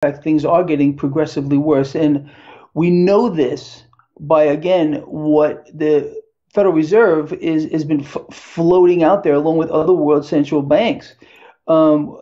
fact, things are getting progressively worse. And we know this by, again, what the Federal Reserve is has been floating out there along with other world central banks. Um,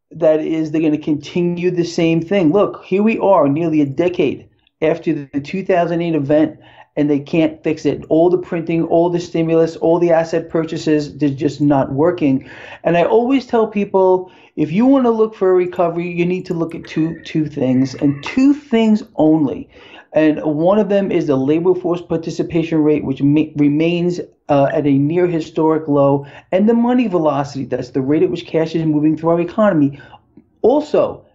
that is, they're going to continue the same thing. Look, here we are, nearly a decade after the 2008 event, and they can't fix it. All the printing, all the stimulus, all the asset purchases, they're just not working. And I always tell people, if you want to look for a recovery, you need to look at two things, and two things only. And one of them is the labor force participation rate, which remains at a near historic low, and the money velocity, that's the rate at which cash is moving through our economy, also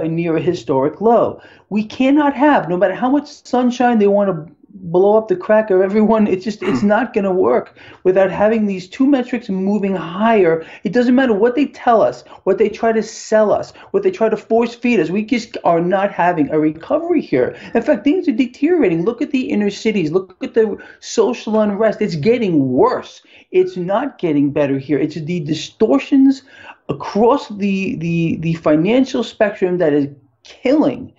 near a historic low. We cannot have, no matter how much sunshine they want to blow up the crack of everyone, it's not going to work without having these two metrics moving higher. It doesn't matter what they tell us, what they try to sell us, what they try to force feed us. We just are not having a recovery here. In fact, things are deteriorating. Look at the inner cities. Look at the social unrest. It's getting worse. It's not getting better here. It's the distortions across the financial spectrum that is killing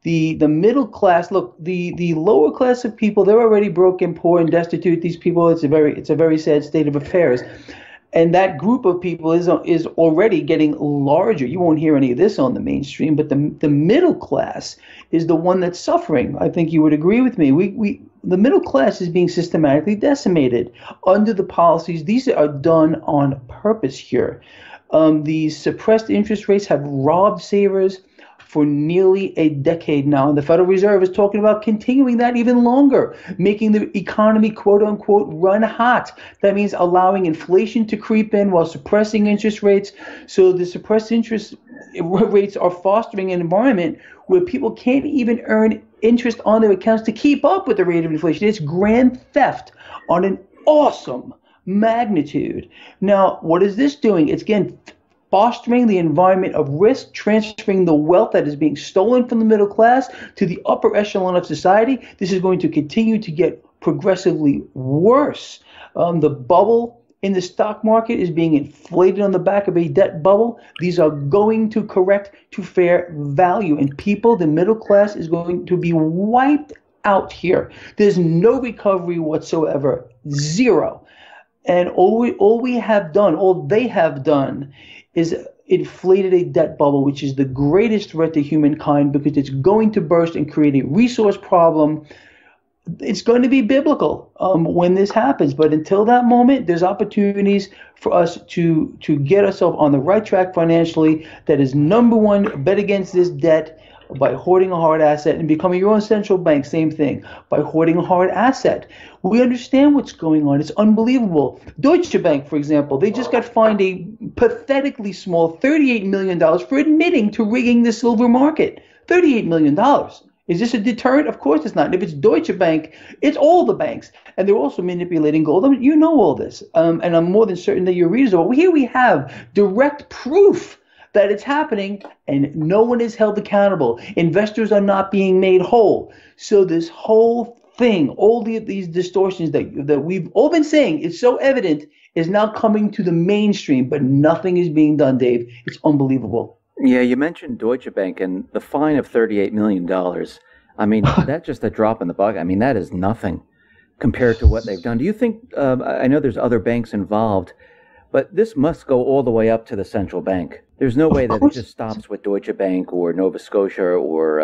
the middle class. Look, the lower class of people, they're already broken, poor, and destitute. These people, it's a very sad state of affairs. And that group of people is already getting larger. You won't hear any of this on the mainstream, but the middle class is the one that's suffering. I think you would agree with me. The middle class is being systematically decimated under the policies. These are done on purpose here. These suppressed interest rates have robbed savers for nearly a decade now. And the Federal Reserve is talking about continuing that even longer, making the economy, quote unquote, run hot. That means allowing inflation to creep in while suppressing interest rates. So the suppressed interest rates are fostering an environment where people can't even earn interest on their accounts to keep up with the rate of inflation. It's grand theft on an awesome magnitude. Now, what is this doing? It's, again, fostering the environment of risk, transferring the wealth that is being stolen from the middle class to the upper echelon of society. This is going to continue to get progressively worse. The bubble in the stock market is being inflated on the back of a debt bubble. These are going to correct to fair value, and people, the middle class, is going to be wiped out here. There's no recovery whatsoever, zero. And all they have done is inflated a debt bubble, which is the greatest threat to humankind because it's going to burst and create a resource problem. It's going to be biblical when this happens. But until that moment, there's opportunities for us to get ourselves on the right track financially. That is, number one, bet against this debt by hoarding a hard asset and becoming your own central bank. Same thing, by hoarding a hard asset. We understand what's going on. It's unbelievable. Deutsche Bank, for example, they just got fined a pathetically small $38 million for admitting to rigging the silver market. $38 million. Is this a deterrent? Of course it's not. And if it's Deutsche Bank, it's all the banks. And they're also manipulating gold. I mean, you know all this. And I'm more than certain that your readers are. Well, here we have direct proof that it's happening, and no one is held accountable. Investors are not being made whole. So this whole thing, all these distortions that we've all been saying, it's so evident, is now coming to the mainstream, but nothing is being done, Dave. It's unbelievable. Yeah, you mentioned Deutsche Bank and the fine of $38 million. I mean, that's just a drop in the bucket. I mean, that is nothing compared to what they've done. Do you think, I know there's other banks involved, but this must go all the way up to the central bank. There's no way that it just stops with Deutsche Bank or Nova Scotia or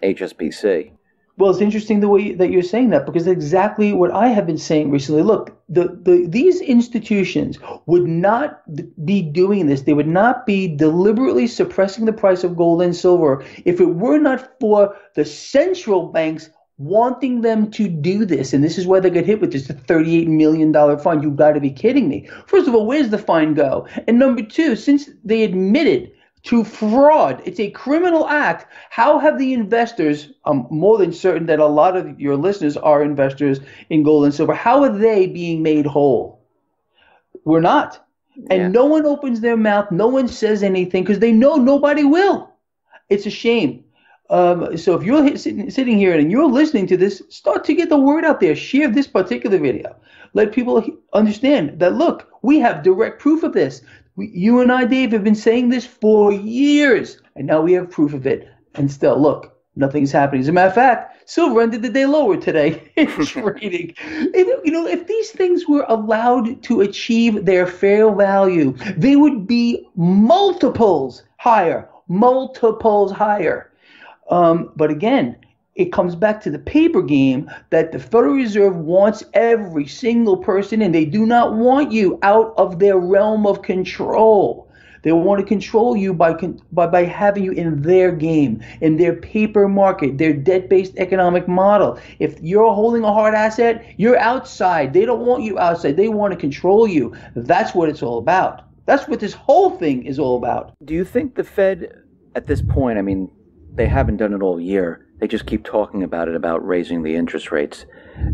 HSBC. Well, it's interesting the way that you're saying that, because exactly what I have been saying recently. Look, these institutions would not be doing this. They would not be deliberately suppressing the price of gold and silver if it were not for the central banks wanting them to do this. And this is why they get hit with this $38 million fine. You've got to be kidding me. First of all, where's the fine go? And number two, since they admitted to fraud, it's a criminal act, how have the investors, I'm more than certain that a lot of your listeners are investors in gold and silver, how are they being made whole? We're not. And Yeah. no one opens their mouth, no one says anything, because they know nobody will. It's a shame. So if you're sitting here and you're listening to this, start to get the word out there. Share this particular video. Let people understand that, look, we have direct proof of this. You and I, Dave, have been saying this for years, and now we have proof of it. And still, look, nothing's happening. As a matter of fact, silver ended the day lower today in trading. If these things were allowed to achieve their fair value, they would be multiples higher, multiples higher. But again, it comes back to the paper game that the Federal Reserve wants every single person, and they do not want you out of their realm of control. They want to control you by having you in their game, in their paper market, their debt-based economic model. If you're holding a hard asset, you're outside. They don't want you outside. They want to control you. That's what it's all about. That's what this whole thing is all about. Do you think the Fed at this point, I mean, they haven't done it all year. They just keep talking about it, about raising the interest rates.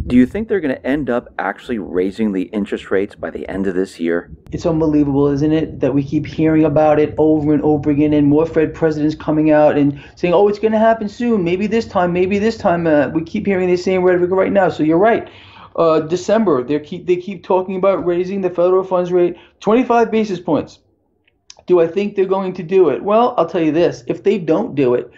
Do you think they're going to end up actually raising the interest rates by the end of this year? It's unbelievable, isn't it, that we keep hearing about it over and over again, and more Fed presidents coming out and saying, oh, it's going to happen soon, maybe this time, maybe this time. We keep hearing the same rhetoric right now, so you're right. December, they keep talking about raising the federal funds rate 25 basis points. Do I think they're going to do it? Well, I'll tell you this. If they don't do it,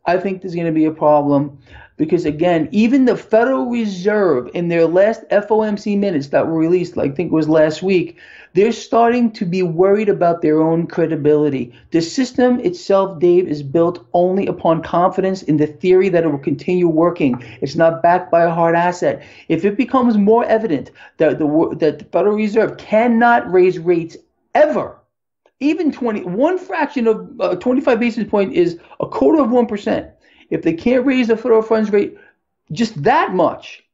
I think there's going to be a problem, because, again, even the Federal Reserve in their last FOMC minutes that were released, I think it was last week, they're starting to be worried about their own credibility. The system itself, Dave, is built only upon confidence in the theory that it will continue working. It's not backed by a hard asset. If it becomes more evident that the Federal Reserve cannot raise rates ever, even one fraction of 25 basis point is 0.25%. If they can't raise the federal funds rate just that much,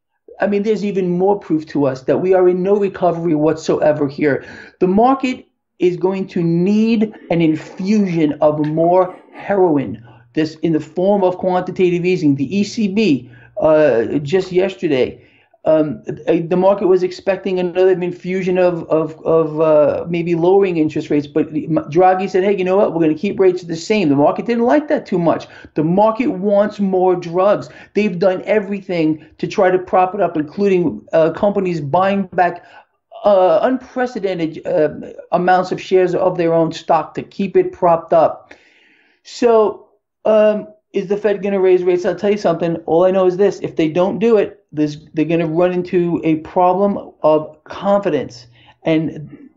I mean, there's even more proof to us that we are in no recovery whatsoever here. The market is going to need an infusion of more heroin, this in the form of quantitative easing. The ECB just yesterday. The market was expecting another infusion of maybe lowering interest rates, but Draghi said, hey, you know what? We're going to keep rates the same. The market didn't like that too much. The market wants more drugs. They've done everything to try to prop it up, including companies buying back unprecedented amounts of shares of their own stock to keep it propped up. So is the Fed going to raise rates? I'll tell you something. All I know is this. If they don't do it, they're going to run into a problem of confidence. And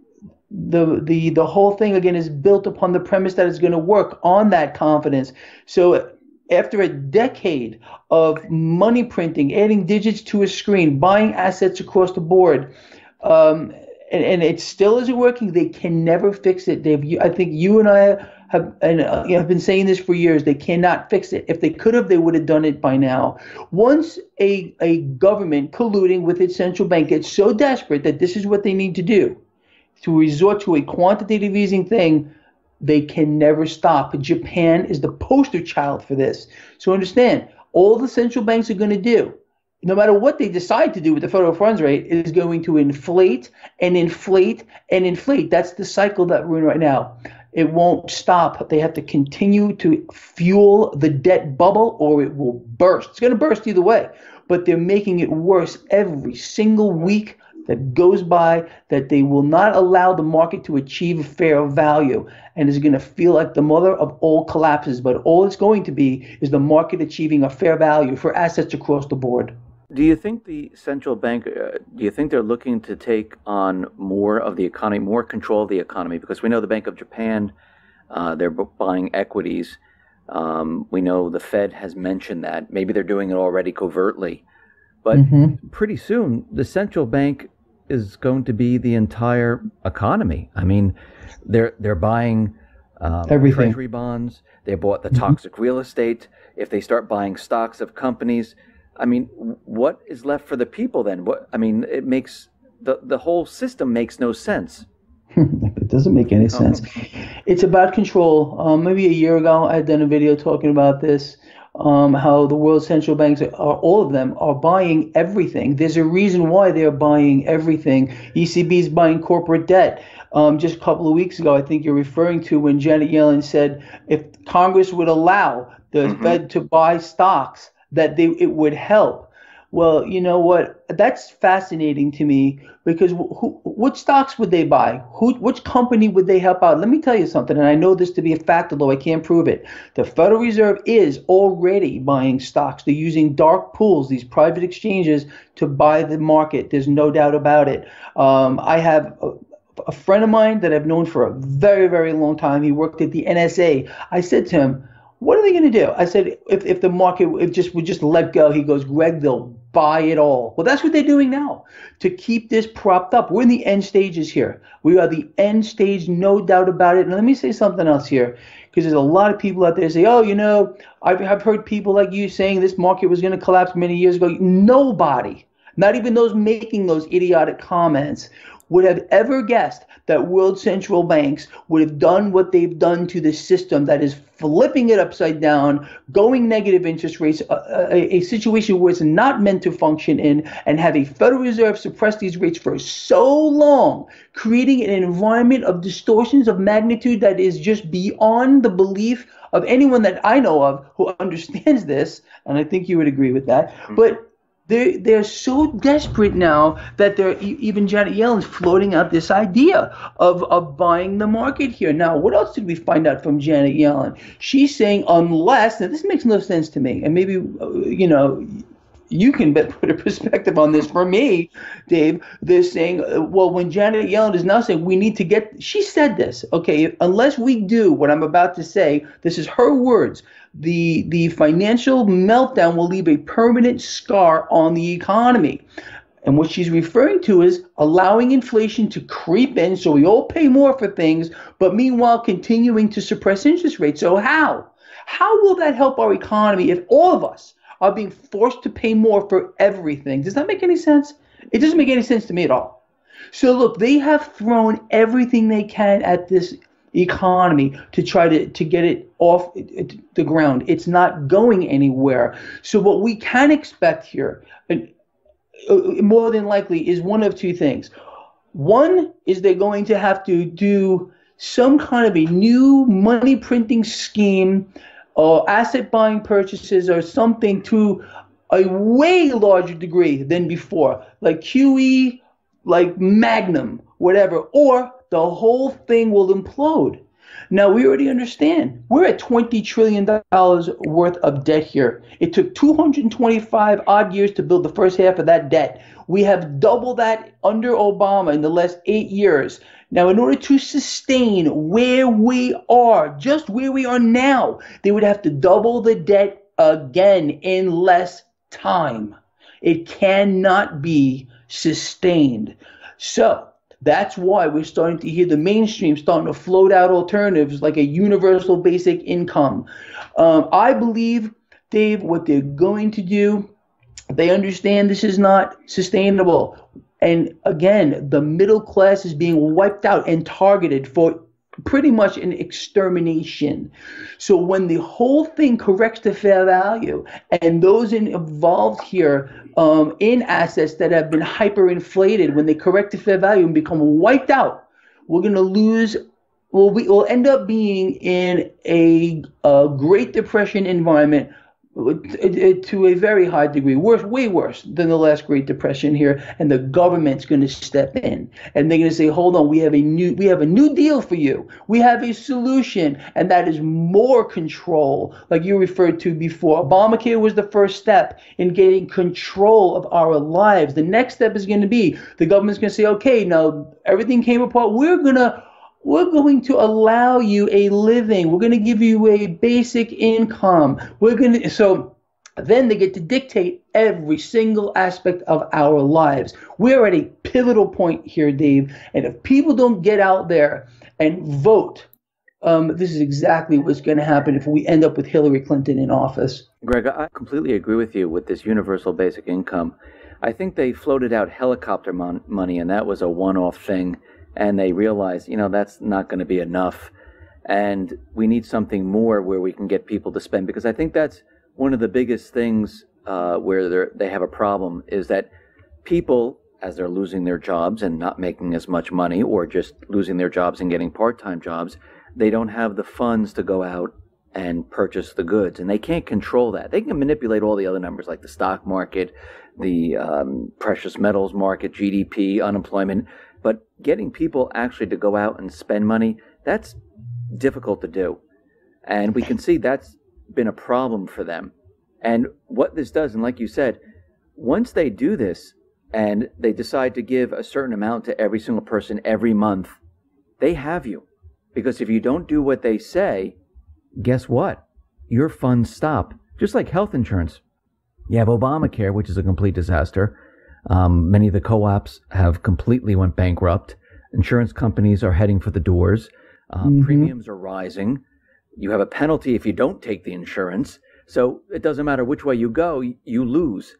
the whole thing, again, is built upon the premise that it's going to work on that confidence. So after a decade of money printing, adding digits to a screen, buying assets across the board, and it still isn't working, they can never fix it, Dave. I think you and I have been saying this for years. They cannot fix it. If they could have, they would have done it by now. Once a government colluding with its central bank gets so desperate that this is what they need to do, to resort to a quantitative easing thing, they can never stop. Japan is the poster child for this. So understand, all the central banks are going to do, no matter what they decide to do with the federal funds rate, is going to inflate and inflate and inflate. That's the cycle that we're in right now. It won't stop. They have to continue to fuel the debt bubble, or it will burst. It's going to burst either way, but they're making it worse every single week that goes by, that they will not allow the market to achieve fair value, and is going to feel like the mother of all collapses. But all it's going to be is the market achieving a fair value for assets across the board. Do you think the central bank, do you think they're looking to take on more of the economy, more control of the economy? Because we know the Bank of Japan, they're buying equities. We know the Fed has mentioned that. Maybe they're doing it already covertly. But pretty soon, the central bank is going to be the entire economy. I mean, they're buying everything. treasury bonds. They bought the toxic real estate. If they start buying stocks of companies, I mean, what is left for the people then? It makes the whole system makes no sense. It doesn't make any sense. It's about control. Maybe a year ago, I had done a video talking about this, how the world central banks, all of them, are buying everything. There's a reason why they're buying everything. ECB is buying corporate debt. Just a couple of weeks ago, I think you're referring to when Janet Yellen said if Congress would allow the Fed to buy stocks, that it would help. Well, you know what? That's fascinating to me because what stocks would they buy? Which company would they help out? Let me tell you something, and I know this to be a fact, although I can't prove it. The Federal Reserve is already buying stocks. They're using dark pools, these private exchanges, to buy the market. There's no doubt about it. I have a friend of mine that I've known for a very, very long time. He worked at the NSA. I said to him, what are they going to do? I said, if the market if just would just let go, he goes, Greg, they'll buy it all. Well, that's what they're doing now to keep this propped up. We're in the end stages here. We are the end stage, no doubt about it. And let me say something else here, because there's a lot of people out there say, oh, I've heard people like you saying this market was going to collapse many years ago. Nobody, not even those making those idiotic comments, would have ever guessed that world central banks would have done what they've done to the system, that is flipping it upside down, going negative interest rates, a situation where it's not meant to function in, and have a Federal Reserve suppress these rates for so long, creating an environment of distortions of magnitude that is just beyond the belief of anyone that I know of who understands this, and I think you would agree with that. But they're so desperate now that even Janet Yellen's floating out this idea of buying the market here. Now, what else did we find out from Janet Yellen? She's saying unless, now this makes no sense to me, and maybe you can put a perspective on this. For me, Dave, they're saying, well, when Janet Yellen is now saying we need to she said this, okay, unless we do what I'm about to say, this is her words, the financial meltdown will leave a permanent scar on the economy. And what she's referring to is allowing inflation to creep in so we all pay more for things, but meanwhile continuing to suppress interest rates. So how? How will that help our economy if all of us are being forced to pay more for everything? Does that make any sense? It doesn't make any sense to me at all. So look, they have thrown everything they can at this economy to try to get it off the ground. It's not going anywhere. So what we can expect here, more than likely, is one of two things. One is they're going to have to do some kind of a new money printing scheme or asset buying purchases or something to a way larger degree than before, like QE, like Magnum, whatever, or the whole thing will implode. Now, we already understand we're at $20 trillion worth of debt here. It took 225 odd years to build the first half of that debt. We have double that under Obama in the last 8 years. Now, in order to sustain where we are, just where we are now, they would have to double the debt again in less time. It cannot be sustained. So that's why we're starting to hear the mainstream starting to float out alternatives like a universal basic income. I believe, Dave, what they're going to do, they understand this is not sustainable. And again, the middle class is being wiped out and targeted for pretty much an extermination. So when the whole thing corrects to fair value and those involved here in assets that have been hyperinflated, when they correct to fair value and become wiped out, we're going to lose. Well, we'll end up being in a Great Depression environment to a very high degree, way worse than the last Great Depression here, and the government's going to step in, and they're going to say, "Hold on, we have a new deal for you. We have a solution, and that is more control." Like you referred to before, Obamacare was the first step in getting control of our lives. The next step is going to be the government's going to say, "Okay, now everything came apart. We're going to allow you a living. We're going to give you a basic income. So then they get to dictate every single aspect of our lives. We're at a pivotal point here, Dave. And if people don't get out there and vote, this is exactly what's going to happen if we end up with Hillary Clinton in office. Greg, I completely agree with you with this universal basic income. I think they floated out helicopter money, and that was a one-off thing. And they realize, that's not going to be enough. And we need something more where we can get people to spend. Because I think that's one of the biggest things where they have a problem is that people, as they're losing their jobs and not making as much money, or just losing their jobs and getting part-time jobs, they don't have the funds to go out and purchase the goods. And they can't control that. They can manipulate all the other numbers like the stock market, the precious metals market, GDP, unemployment. But getting people actually to go out and spend money, that's difficult to do. And we can see that's been a problem for them. And what this does, and like you said, once they do this and they decide to give a certain amount to every single person every month, they have you. Because if you don't do what they say, guess what? Your funds stop. Just like health insurance. You have Obamacare, which is a complete disaster. Many of the co-ops have completely went bankrupt. Insurance companies are heading for the doors. Premiums are rising. You have a penalty if you don't take the insurance. So it doesn't matter which way you go, you lose.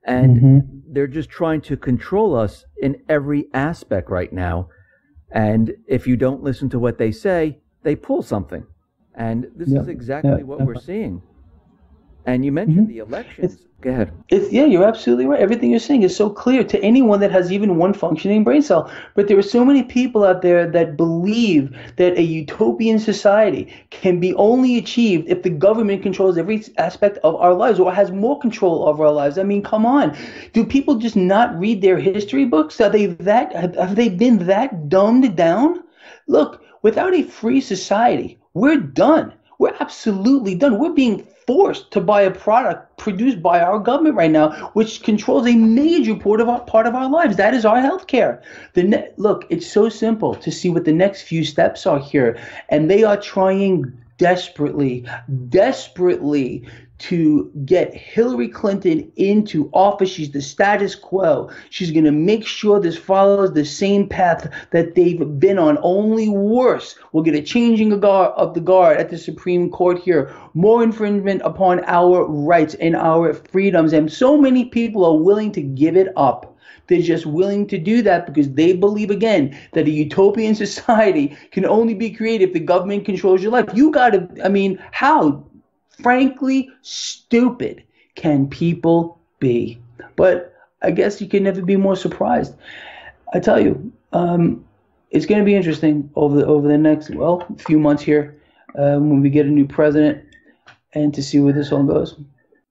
And they're just trying to control us in every aspect right now. And if you don't listen to what they say, they pull something. And this is exactly what we're seeing. And you mentioned the elections. Go ahead. Yeah, you're absolutely right. Everything you're saying is so clear to anyone that has even one functioning brain cell. But there are so many people out there that believe that a utopian society can be only achieved if the government controls every aspect of our lives or has more control over our lives. I mean, come on. Do people just not read their history books? Have they been that dumbed down? Look, without a free society, we're done. We're absolutely done. We're being forced to buy a product produced by our government right now, which controls a major part of our lives. That is our healthcare. Look, it's so simple to see what the next few steps are here, and they are trying desperately to get Hillary Clinton into office. She's the status quo. She's going to make sure this follows the same path that they've been on, only worse. We'll get a changing of the guard at the Supreme Court here, more infringement upon our rights and our freedoms. And so many people are willing to give it up. They're just willing to do that because they believe, again, that a utopian society can only be created if the government controls your life. How? Frankly, stupid can people be? But I guess you can never be more surprised. I tell you, it's going to be interesting over the next, few months here when we get a new president and to see where this all goes.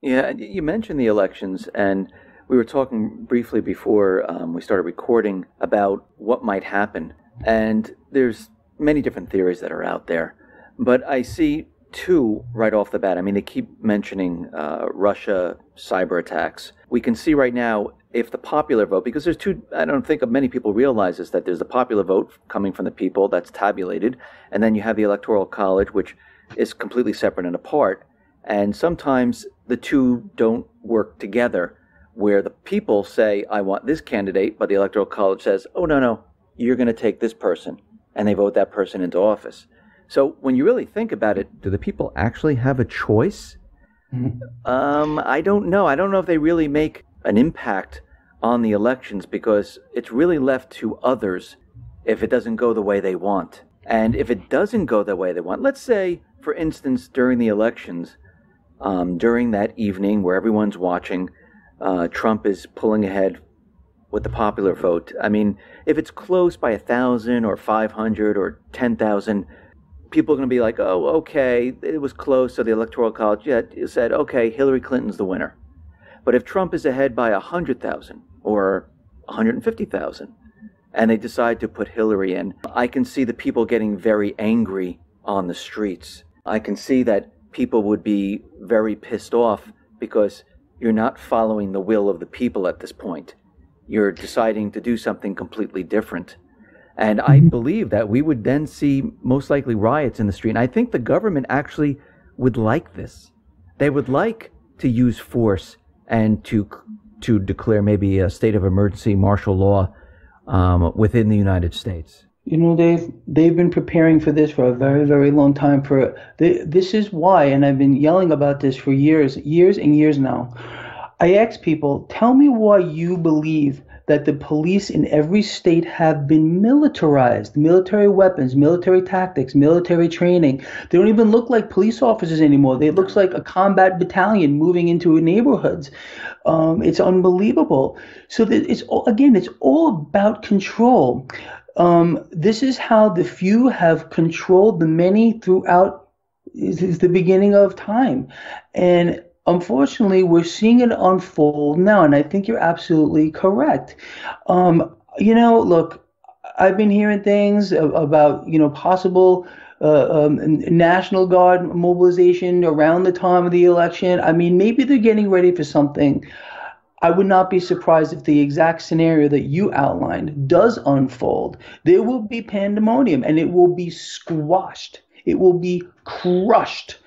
Yeah, you mentioned the elections, and we were talking briefly before we started recording about what might happen. And there's many different theories that are out there. But I see two right off the bat. I mean, they keep mentioning Russia cyber attacks. We can see right now if the popular vote, because there's two, I don't think many people realize this, that there's the popular vote coming from the people that's tabulated, and then you have the Electoral College, which is completely separate and apart. And sometimes the two don't work together, where the people say, I want this candidate, but the Electoral College says, oh, no, you're going to take this person, and they vote that person into office. So when you really think about it, do the people actually have a choice? I don't know. I don't know if they really make an impact on the elections because it's really left to others if it doesn't go the way they want. And if it doesn't go the way they want, let's say, for instance, during the elections, during that evening where everyone's watching, Trump is pulling ahead with the popular vote. I mean, if it's close by 1,000 or 500 or 10,000, people are going to be like, oh, okay, it was close, so the Electoral College said, okay, Hillary Clinton's the winner. But if Trump is ahead by 100,000 or 150,000, and they decide to put Hillary in, I can see the people getting very angry on the streets. I can see that people would be very pissed off because you're not following the will of the people at this point. You're deciding to do something completely different. And I believe that we would then see most likely riots in the street. And I think the government actually would like this. They would like to use force and to declare maybe a state of emergency, martial law within the United States. You know, they've been preparing for this for a very, very long time. This is why, and I've been yelling about this for years and years now. I ask people, tell me why you believe that the police in every state have been militarized, military weapons, military tactics, military training. They don't even look like police officers anymore. They look like a combat battalion moving into neighborhoods. It's unbelievable. So it's all about control. This is how the few have controlled the many throughout the beginning of time. And unfortunately, we're seeing it unfold now, and I think you're absolutely correct. Look, I've been hearing things about, possible National Guard mobilization around the time of the election. I mean, maybe they're getting ready for something. I would not be surprised if the exact scenario that you outlined does unfold. There will be pandemonium and it will be squashed. It will be crushed.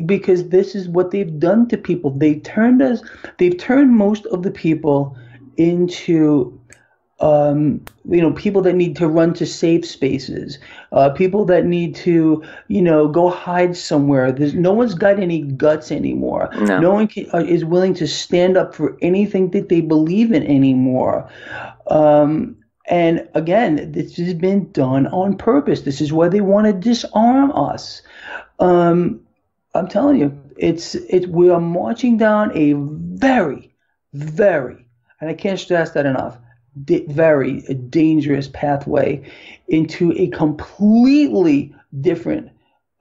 Because this is what they've done to people. They've turned most of the people into people that need to run to safe spaces, people that need to, go hide somewhere. No one's got any guts anymore. No. No one is willing to stand up for anything that they believe in anymore. And again, this has been done on purpose. This is why they want to disarm us. I'm telling you, we are marching down a very, very, and I can't stress that enough, very dangerous pathway into a completely different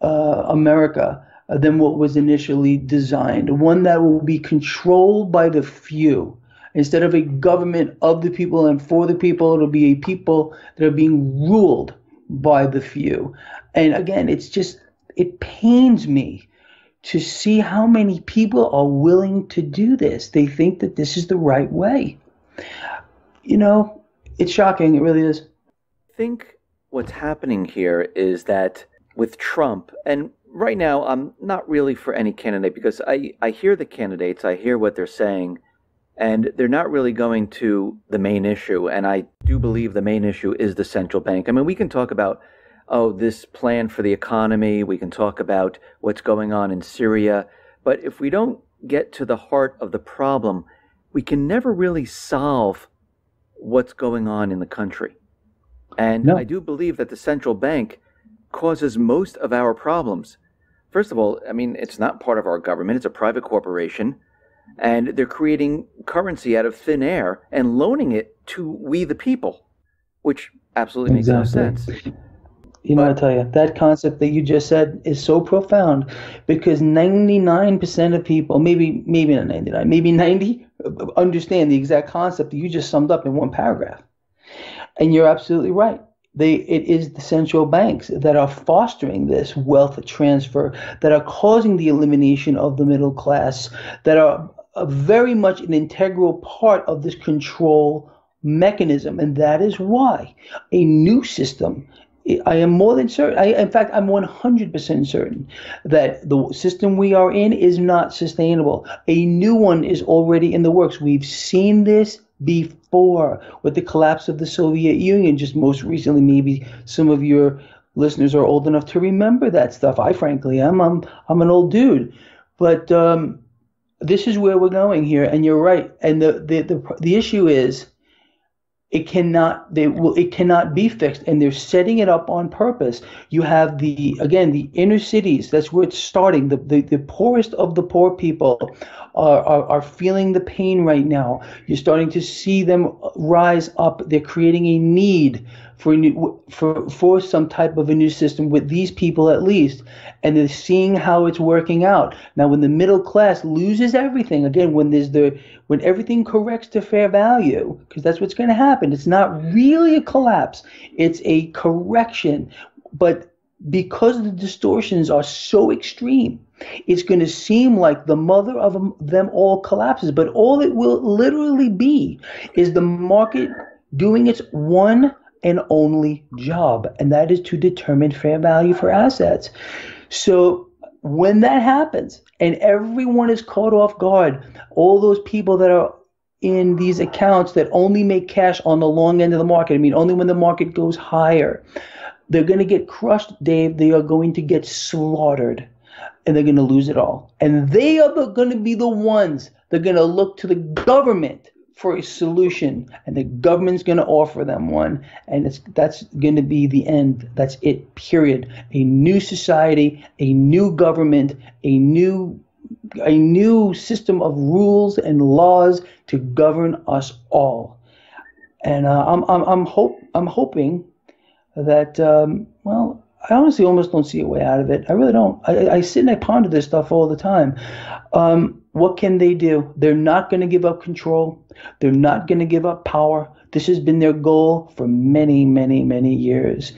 America than what was initially designed. One that will be controlled by the few. Instead of a government of the people and for the people, it'll be a people that are being ruled by the few. And again, it pains me to see how many people are willing to do this. They think that this is the right way. It's shocking. It really is. I think what's happening here is that with Trump, and right now I'm not really for any candidate because I hear the candidates, I hear what they're saying, and they're not really going to the main issue. And I do believe the main issue is the central bank. I mean, we can talk about, this plan for the economy. We can talk about what's going on in Syria. But if we don't get to the heart of the problem, we can never really solve what's going on in the country. And No. I do believe that the central bank causes most of our problems. First of all, I mean, it's not part of our government. It's a private corporation. And they're creating currency out of thin air and loaning it to we the people, which absolutely makes no sense. I tell you, that concept that you just said is so profound because 99% of people, maybe not 99, maybe 90, understand the exact concept that you just summed up in one paragraph. And you're absolutely right. It is the central banks that are fostering this wealth transfer, that are causing the elimination of the middle class, that are very much an integral part of this control mechanism. And that is why a new system, I am more than certain, in fact, I'm 100% certain that the system we are in is not sustainable. A new one is already in the works. We've seen this before with the collapse of the Soviet Union, just most recently. Maybe some of your listeners are old enough to remember that stuff. I frankly am. I'm an old dude. But this is where we're going here, and you're right. And the issue is, it cannot be fixed, and they're setting it up on purpose. You have the inner cities. That's where it's starting. The poorest of the poor people are feeling the pain right now. You're starting to see them rise up. They're creating a need for some type of a new system with these people at least, and they're seeing how it's working out. Now, when the middle class loses everything, again, when everything corrects to fair value, because that's what's going to happen. It's not really a collapse. It's a correction. But because the distortions are so extreme, it's going to seem like the mother of them all collapses. But all it will literally be is the market doing its one and only job, and that is to determine fair value for assets. So when that happens and everyone is caught off guard, all those people that are in these accounts that only make cash on the long end of the market, I mean, only when the market goes higher, they're going to get crushed, Dave. They are going to get slaughtered, and they're going to lose it all. And they are going to be the ones that are going to look to the government for a solution, and the government's going to offer them one, and that's going to be the end. That's it, period. A new society, a new government, a new system of rules and laws to govern us all. And I'm hoping that I honestly almost don't see a way out of it. I really don't. I sit and I ponder this stuff all the time. What can they do? They're not going to give up control. They're not going to give up power. This has been their goal for many, many, many years.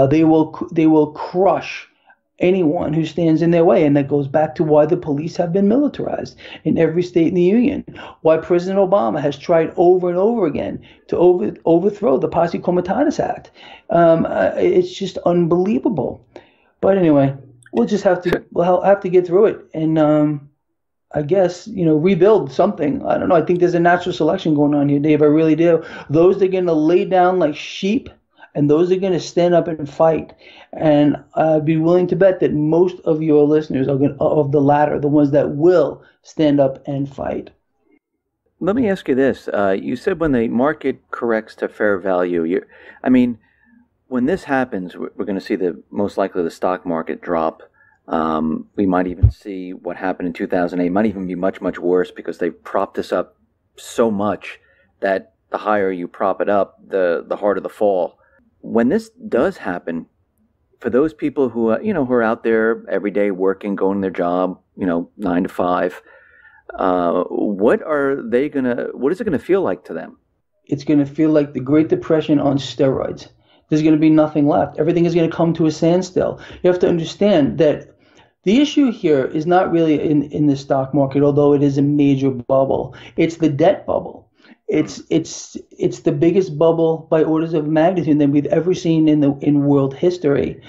They will crush anyone who stands in their way, and that goes back to why the police have been militarized in every state in the union. Why President Obama has tried over and over again to overthrow the Posse Comitatus Act. It's just unbelievable. But anyway, we'll have to get through it, and I guess, rebuild something. I don't know. I think there's a natural selection going on here, Dave. I really do. Those that are going to lay down like sheep, and those are going to stand up and fight. And I'd be willing to bet that most of your listeners are of the latter, the ones that will stand up and fight. Let me ask you this. You said when the market corrects to fair value, when this happens, we're going to see most likely the stock market drop. We might even see what happened in 2008. It might even be much, much worse because they propped this up so much that the higher you prop it up, the harder the fall. When this does happen, for those people who are out there every day working, going to their job, 9 to 5, what is it gonna feel like to them? It's going to feel like the Great Depression on steroids. There's going to be nothing left. Everything is going to come to a standstill. You have to understand that the issue here is not really in the stock market, although it is a major bubble. It's the debt bubble. It's the biggest bubble by orders of magnitude that we've ever seen in world history.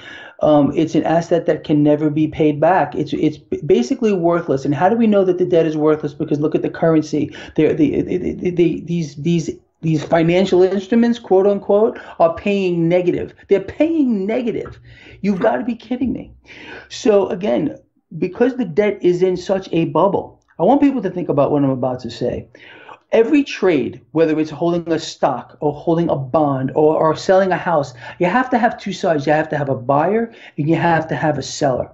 It's an asset that can never be paid back. It's basically worthless. And how do we know that the debt is worthless? Because look at the currency. These financial instruments, quote unquote, are paying negative. They're paying negative. You've got to be kidding me. So again, because the debt is in such a bubble, I want people to think about what I'm about to say. Every trade, whether it's holding a stock or holding a bond or selling a house, you have to have two sides. You have to have a buyer and you have to have a seller.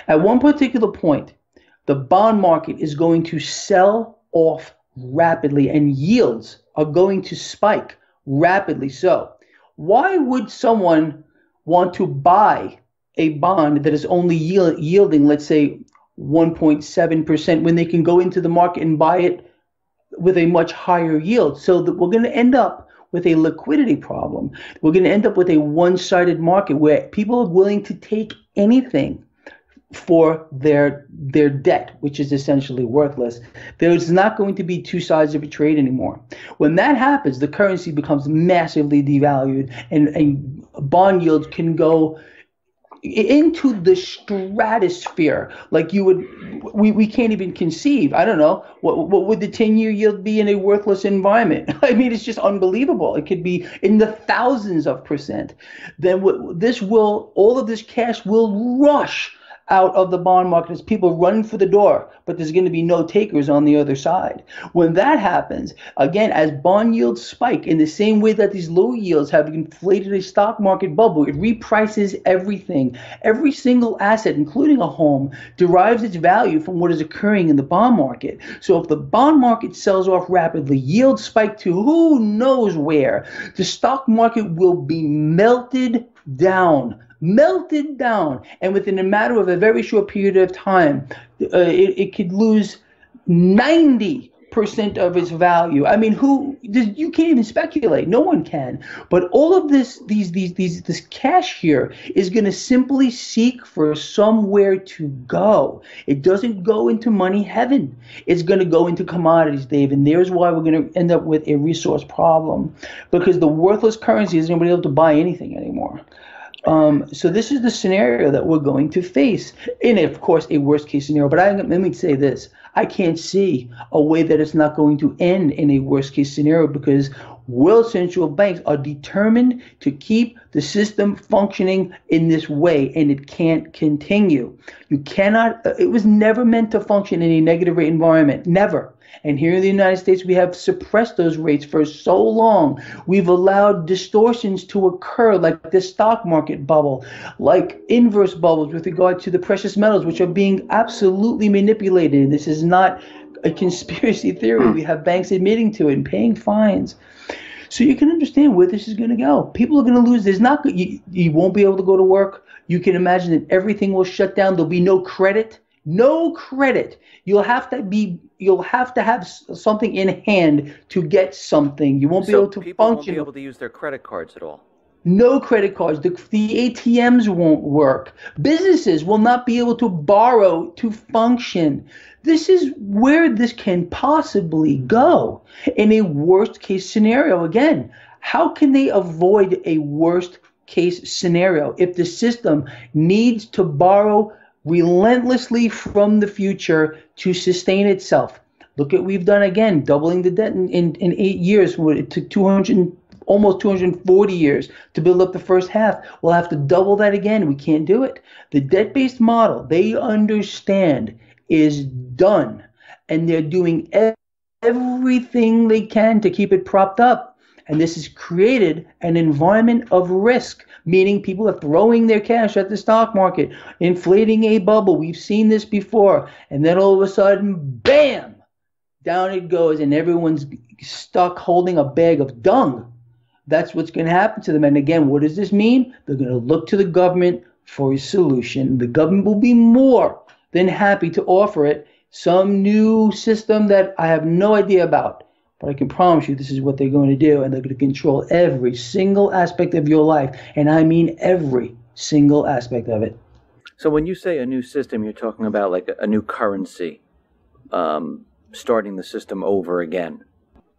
At one particular point, the bond market is going to sell off rapidly and yields are going to spike rapidly. So why would someone want to buy a bond that is only yielding, let's say, 1.7% when they can go into the market and buy it with a much higher yield? So that we're going to end up with a liquidity problem. We're going to end up with a one-sided market where people are willing to take anything for their debt, which is essentially worthless. There's not going to be two sides of a trade anymore. When that happens, the currency becomes massively devalued, and bond yields can go into the stratosphere like we can't even conceive. I don't know, what would the 10-year yield be in a worthless environment? I mean, it's just unbelievable. It could be in the thousands of percent. Then all of this cash will rush out of the bond market as people run for the door, but there's going to be no takers on the other side. When that happens, again, as bond yields spike in the same way that these low yields have inflated a stock market bubble, it reprices everything. Every single asset, including a home, derives its value from what is occurring in the bond market. So if the bond market sells off rapidly, yields spike to who knows where, the stock market will be melted down, and within a matter of a very short period of time, it could lose 90% of its value. I mean, you can't even speculate. No one can. But all of this cash here is going to simply seek for somewhere to go. It doesn't go into money heaven. It's going to go into commodities, Dave. And there's why we're going to end up with a resource problem, because the worthless currency isn't going to be able to buy anything anymore. So this is the scenario that we're going to face in, of course, a worst case scenario. But let me say this. I can't see a way that it's not going to end in a worst case scenario, because world central banks are determined to keep the system functioning in this way, and it can't continue. You cannot, it was never meant to function in a negative rate environment, never. And here in the United States, we have suppressed those rates for so long. We've allowed distortions to occur, like the stock market bubble, like inverse bubbles with regard to the precious metals, which are being absolutely manipulated. This is not a conspiracy theory. We have banks admitting to it and paying fines. So you can understand where this is going to go. People are going to lose. You won't be able to go to work. You can imagine that everything will shut down. There'll be no credit. No credit. You'll have to have something in hand to get something. You won't be So able to people won't be function. able to use their credit cards at all. No credit cards. The ATMs won't work. Businesses will not be able to borrow to function. This is where this can possibly go in a worst case scenario. Again, how can they avoid a worst case scenario if the system needs to borrow relentlessly from the future to sustain itself? Look at what we've done again, doubling the debt in 8 years. It took almost 240 years to build up the first half. We'll have to double that again. We can't do it. The debt-based model, they understand, is done. And they're doing everything they can to keep it propped up. And this has created an environment of risk, meaning people are throwing their cash at the stock market, inflating a bubble. We've seen this before. And then all of a sudden, bam, down it goes, and everyone's stuck holding a bag of dung. That's what's going to happen to them. And again, what does this mean? They're going to look to the government for a solution. The government will be more than happy to offer it some new system that I have no idea about. But I can promise you this is what they're going to do. And they're going to control every single aspect of your life. And I mean every single aspect of it. So when you say a new system, you're talking about like a new currency, starting the system over again.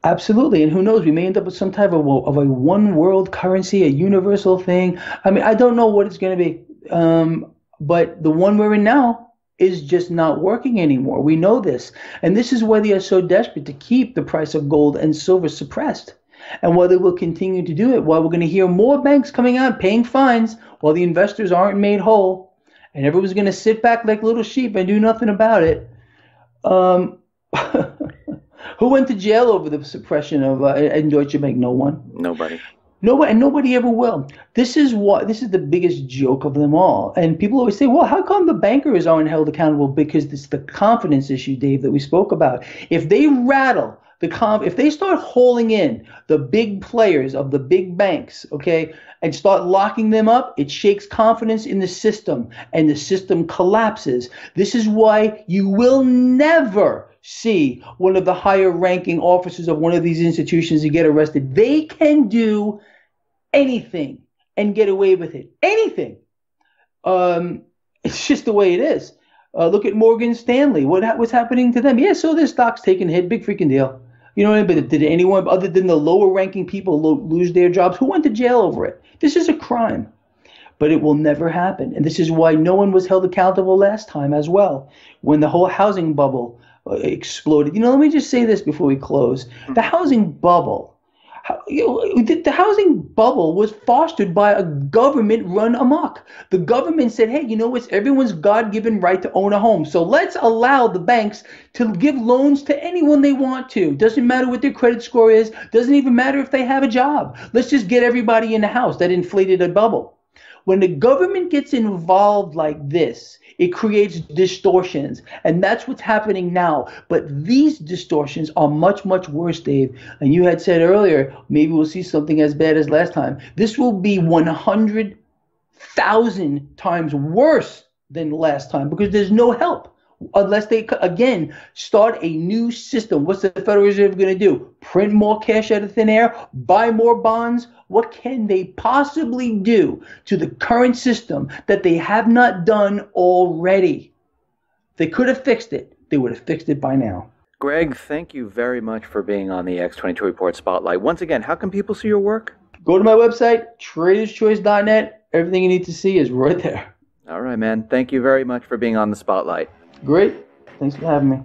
Absolutely. And who knows, we may end up with some type of a one world currency, a universal thing. I mean, I don't know what it's going to be. But the one we're in now is just not working anymore. We know this. And this is why they are so desperate to keep the price of gold and silver suppressed. And why they will continue to do it, while we're going to hear more banks coming out paying fines while the investors aren't made whole. And everyone's going to sit back like little sheep and do nothing about it. Who went to jail over the suppression of in Deutsche Bank? No one. Nobody. Nobody, and nobody ever will. This is the biggest joke of them all. And people always say, well, how come the bankers aren't held accountable? Because it's the confidence issue, Dave, that we spoke about. If they rattle if they start hauling in the big players of the big banks, okay, and start locking them up, it shakes confidence in the system, and the system collapses. This is why you will never see one of the higher ranking officers of one of these institutions to get arrested. They can do anything and get away with it. Anything. It's just the way it is. Look at Morgan Stanley. What's happening to them? Yeah, so their stock's taking a hit. Big freaking deal. You know what I mean? But did anyone other than the lower ranking people lose their jobs? Who went to jail over it? This is a crime. But it will never happen. And this is why no one was held accountable last time as well, when the whole housing bubble exploded. You know, let me just say this before we close. The housing bubble, the housing bubble was fostered by a government run amok. The government said, hey, you know, it's everyone's God-given right to own a home. So let's allow the banks to give loans to anyone they want to. Doesn't matter what their credit score is. Doesn't even matter if they have a job. Let's just get everybody in the house. That inflated a bubble. When the government gets involved like this, it creates distortions. And that's what's happening now. But these distortions are much, much worse, Dave. And you had said earlier, maybe we'll see something as bad as last time. This will be 100,000 times worse than last time because there's no help. Unless they, again, start a new system. What's the Federal Reserve going to do? Print more cash out of thin air? Buy more bonds? What can they possibly do to the current system that they have not done already? They could have fixed it. They would have fixed it by now. Greg, thank you very much for being on the X22 Report Spotlight. Once again, how can people see your work? Go to my website, traderschoice.net. Everything you need to see is right there. All right, man. Thank you very much for being on the Spotlight. Great. Thanks for having me.